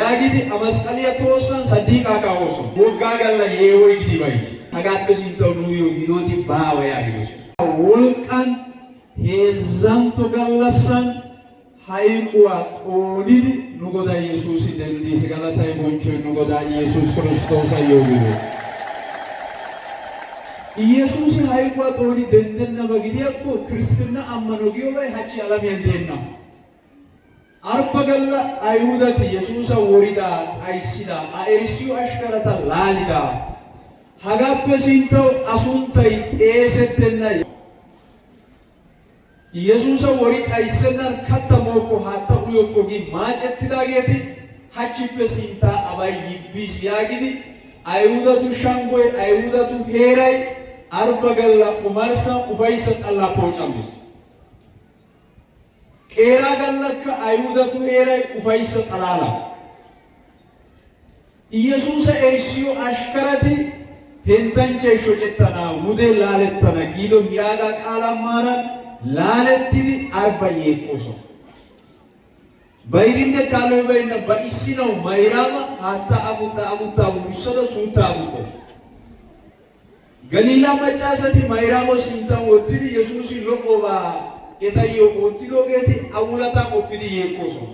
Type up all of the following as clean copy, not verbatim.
yaagidi amasqaliya toossan sadiiqaa kaawooso woggaa galla yeewoy gidi bayi hagaappe sinttawu nuuyyo hidoti baawa yaagidosona. Wolqqan heezzantto gallassan hayquwa xoonidi nu Godaa Yesuusi denddiis. Galatay bonchchoy nu Godaa Yesuus Kiristoosayyoo gido. Yesuusi hayquwa xooni denddennaba gidiyakko kiristinna ammano giyobay hachchi alamiyan deenna. Arba galla Ayhudati Yesuusa worida xayssida a erissiyo ashkarata laalida hagaappe sinttawu a sunttay xeesettenna. Yesuusa wori xayssennan katta mookko haatta uyokko gi maacettidaageeti hachchippe sinttaa abay yibbiis yaagidi Ayhudatu shanggoy Ayhudatu heeray arba galla umarssan ufayssa xallaa poocammis. Qeeraa gallakka Ayhudatu heeray ufayssa xalaala. Yesuusa erissiyo ashkarati henttanchchay shocettana mudee laalettana giido hiraagaa qaalaa maaran laalettidi arba yeekkoosona. Bayirinne kaaloy bayinna ba issinawu Mayraama haattaa afuttaa wurssada suuttaa afuttawusu. Galiilaa macca asati Mayraamo sinttan wottidi Yesuusi lo"obaa etayyo oottidoogeeti awulataa qoppidi yeekkoosona.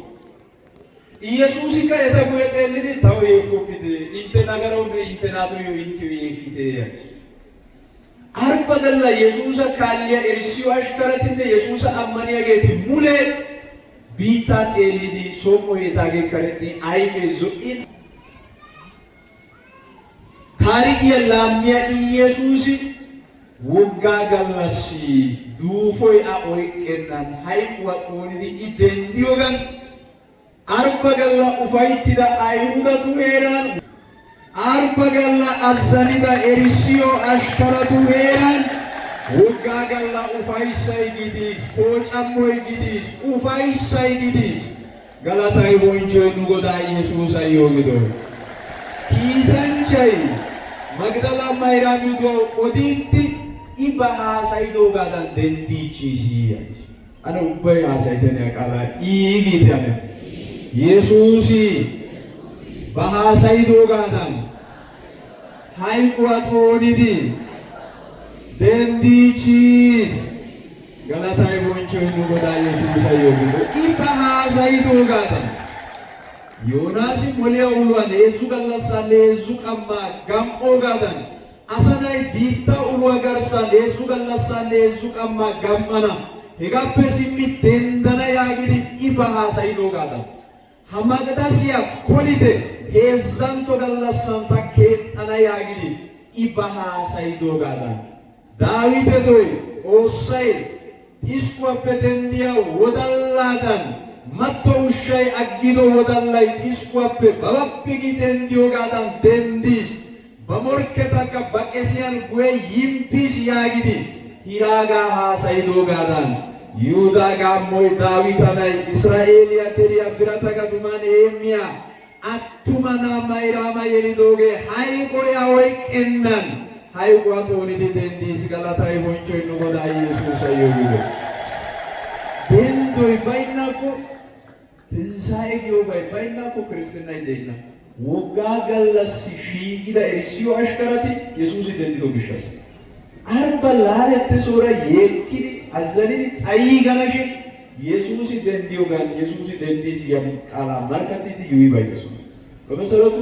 Yesuusikka eta guye xeellidi tawu yeekkoppite intte nagarawunne intte naatuyyo inttiyo yeekkite yaagis. Arba galla Yesuusa kaalliya erissiyo ashkaratinne Yesuusa ammaniyageeti mule biittaa xeellidi som"oy etaagee karexxi ayfee zo"in taarikiya laammiya Yesuusi woggaa gallassi duufoy a oyqqennan hayquwa xoonidi I denddiyogan arba galla ufayttida Ayhudatu heeran arba galla azzanida erissiyo ashkaratu heeran woggaa galla ufayssay gidiis poocammoy gidiis ufayssay gidiis. Galatay bonchchoy nu Godaa Yesuusayyoo gido. Kiitanchchay Magdala Mayraamiduwawu odiiddi I ba haasayidoogaadan denddiichchiis yaagis. Ane ubbay haasayitene ha qaalaa iigiite ane. Yesuusi ba haasayidoogaadan hayquwa xoonidi denddiichchiis. Galatay bonchchoy nu Godaa Yesuusayyoo gido. I ba haasayidoogaadan Yoonaasi moliya uluwan 3 gallassanne 3 qammaa gam"oogaadan asa na'ay biittaa uluwa garssan 3 gallassanne 3 qammaa gam"ana hegaappe simmi denddana yaagidi I ba haasayidoogaadan ha Maqdasiya kolite heezzantto gallassan ta keexxana yaagidi I ba haasayidoogaadan Daawite doy Xoossay xiskkuwappe denddiya wodallaadan matto ushshay aggido wodallay xiskkuwappe babappi gi denddiyogaadan denddiis. Ba morkketakka ba qesiyan guye yimppiis yaagidi hiraagaa haasayidoogaadan Yihudaa gaammoy Daawita nay Israa'eeliya deriya birata gatuman heemmiya attuma na'aa Mayraama yelidoogee hayqoya oyqqennan hayquwa xoonidi denddiis. Galatay bonchchoy nu Godaa Yesuusayyoo gido. Denddoy baynnakko ትንሣኤ giyoobay baynnakko kiristtinnay de'enna. Woggaa gallassi shiiqida erissiyo ashkarati Yesuusi denddido gishshassa. Arba laalettesoora yeekkidi azzanidi xayiiganashin Yesuusi denddiyogan Yesuusi denddiis giya qaalaa markkattidi yuuyi baydosona. በመሰረቱ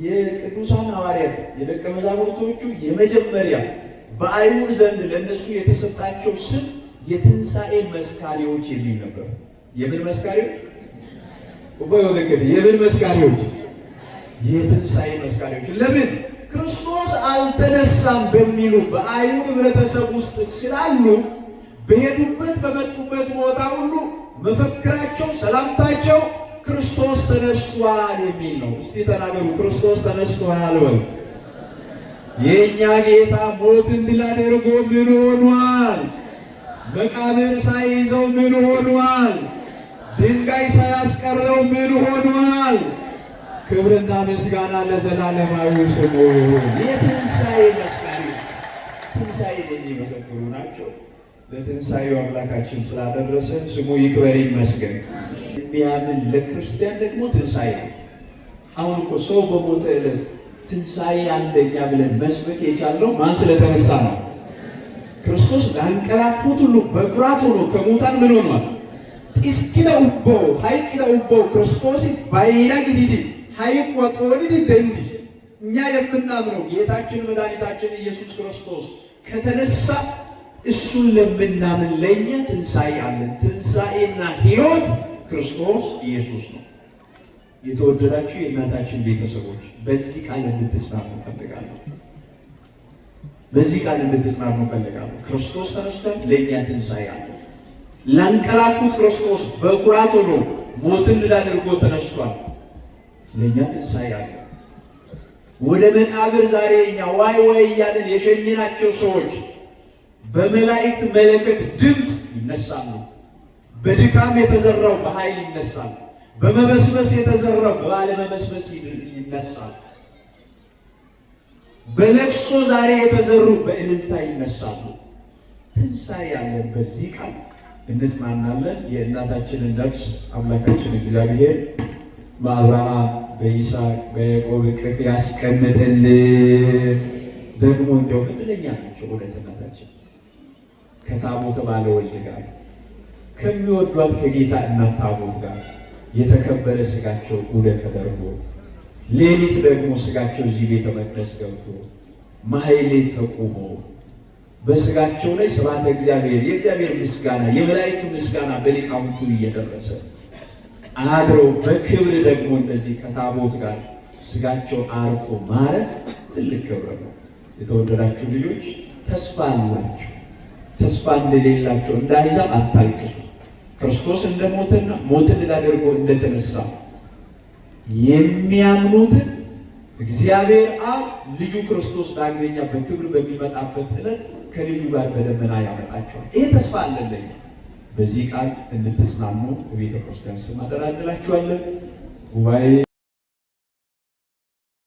የቅዱሳን ሐዋርያት የደቀ መዛሙርቶቹ የመጀመሪያ በአይሁድ ዘንድ ለነሱ የተሰጣቸው ስም የትንሣኤ መስካሪዎች የሚል ነበር። የምን መስካሪዎች? የምን መስካሪዎች? የትንሣኤ መስካሪዎች። ለምን? ክርስቶስ አልተነሳም በሚሉ በአይሁድ ህብረተሰብ ውስጥ ስላሉ በሄዱበት በመጡበት ቦታ ሁሉ መፈክራቸው፣ ሰላምታቸው ክርስቶስ ተነስቷል የሚል ነው። እስቲ ተናገሩ፣ ክርስቶስ ተነስቷል በሉ። የእኛ ጌታ ሞትን ድል አድርጎ ምን ሆኗል? መቃብር ሳይይዘው ምን ሆኗል? ድንጋይ ሳያስቀረው ምን ሆኗል? ክብርና ምስጋና ለዘላለማዊው ስሙ ይሁን። የትንሣኤ መስካሪ ትንሣኤን የሚመሰክሩ ናቸው። ለትንሣኤው አምላካችን ስላደረሰን ስሙ ይክበር ይመስገን። የሚያምን ለክርስቲያን ደግሞ ትንሣኤ ነው። አሁን እኮ ሰው በሞተ ዕለት ትንሣኤ አለኛ ብለን መስበክ የቻልነው ማን ስለተነሳ ነው? ክርስቶስ ላንቀላፉት ሁሉ በኩራት ሆኖ ከሙታን ምን ሆኗል? ጢስኪነ ኡቦ ሀይቅነ ኡቦ ክርስቶስ ባይራ ግዲዲ ሀይቅ ወጦልድ ደንዲስ እኛ የምናምነው ጌታችን መድኃኒታችን ኢየሱስ ክርስቶስ ከተነሳ እሱን ለምናምን ለእኛ ትንሣኤ አለን። ትንሣኤና ሕይወት ክርስቶስ ኢየሱስ ነው። የተወደዳችሁ የእናታችን ቤተሰቦች በዚህ ቃል እንድትጽናኑ እፈልጋለሁ። በዚህ ቃል እንድትጽናኑ እፈልጋለሁ። ክርስቶስ ተነስቷል፣ ለእኛ ትንሣኤ አለ። ላንቀላፉት ክርስቶስ በኩራት ሆኖ ሞትን ድል አድርጎ ተነስቷል፣ ለእኛ ትንሣኤ አለ። ወደ መቃብር ዛሬ እኛ ዋይ ዋይ እያለን የሸኘናቸው ሰዎች በመላእክት መለከት ድምፅ ይነሳሉ። በድካም የተዘራው በኃይል ይነሳል። በመበስበስ የተዘራው ባለመበስበስ ይነሳል። በለቅሶ ዛሬ የተዘሩ በእልልታ ይነሳሉ። ትንሣኤ ያለን በዚህ ቃል እንጽናናለን። የእናታችንን ነፍስ አምላካችን እግዚአብሔር በአብርሃም በይስሐቅ በያዕቆብ እቅፍ ያስቀምጥልን። ደግሞ እንደው እድለኛ ናቸው ሁለት እናታችን ከታቦተ ባለወልድ ጋር ከሚወዷት ከጌታ እናት ታቦት ጋር የተከበረ ስጋቸው ጉደት ተደርጎ ሌሊት ደግሞ ስጋቸው እዚህ ቤተ መቅደስ ገብቶ ማህሌት ተቆሞ በስጋቸው ላይ ስብሐተ እግዚአብሔር የእግዚአብሔር ምስጋና የመላእክቱ ምስጋና በሊቃውንቱ እየደረሰ አድረው በክብር ደግሞ እንደዚህ ከታቦት ጋር ስጋቸው አርፎ ማረፍ ትልቅ ክብር ነው። የተወደዳችሁ ልጆች ተስፋ አላችሁ። ተስፋ እንደሌላቸው እንደ አሕዛብ አታልቅሱ። ክርስቶስ እንደሞተና ሞትን ድል አድርጎ እንደተነሳ የሚያምኑትን እግዚአብሔር አብ ልጁ ክርስቶስ ዳግመኛ በክብር በሚመጣበት ዕለት ከልጁ ጋር በደመና ያመጣቸዋል። ይሄ ተስፋ አለለኝ። በዚህ ቃል እንድትጽናኑ በቤተ ክርስቲያን ስም አደራ እንላችኋለን። ጉባኤ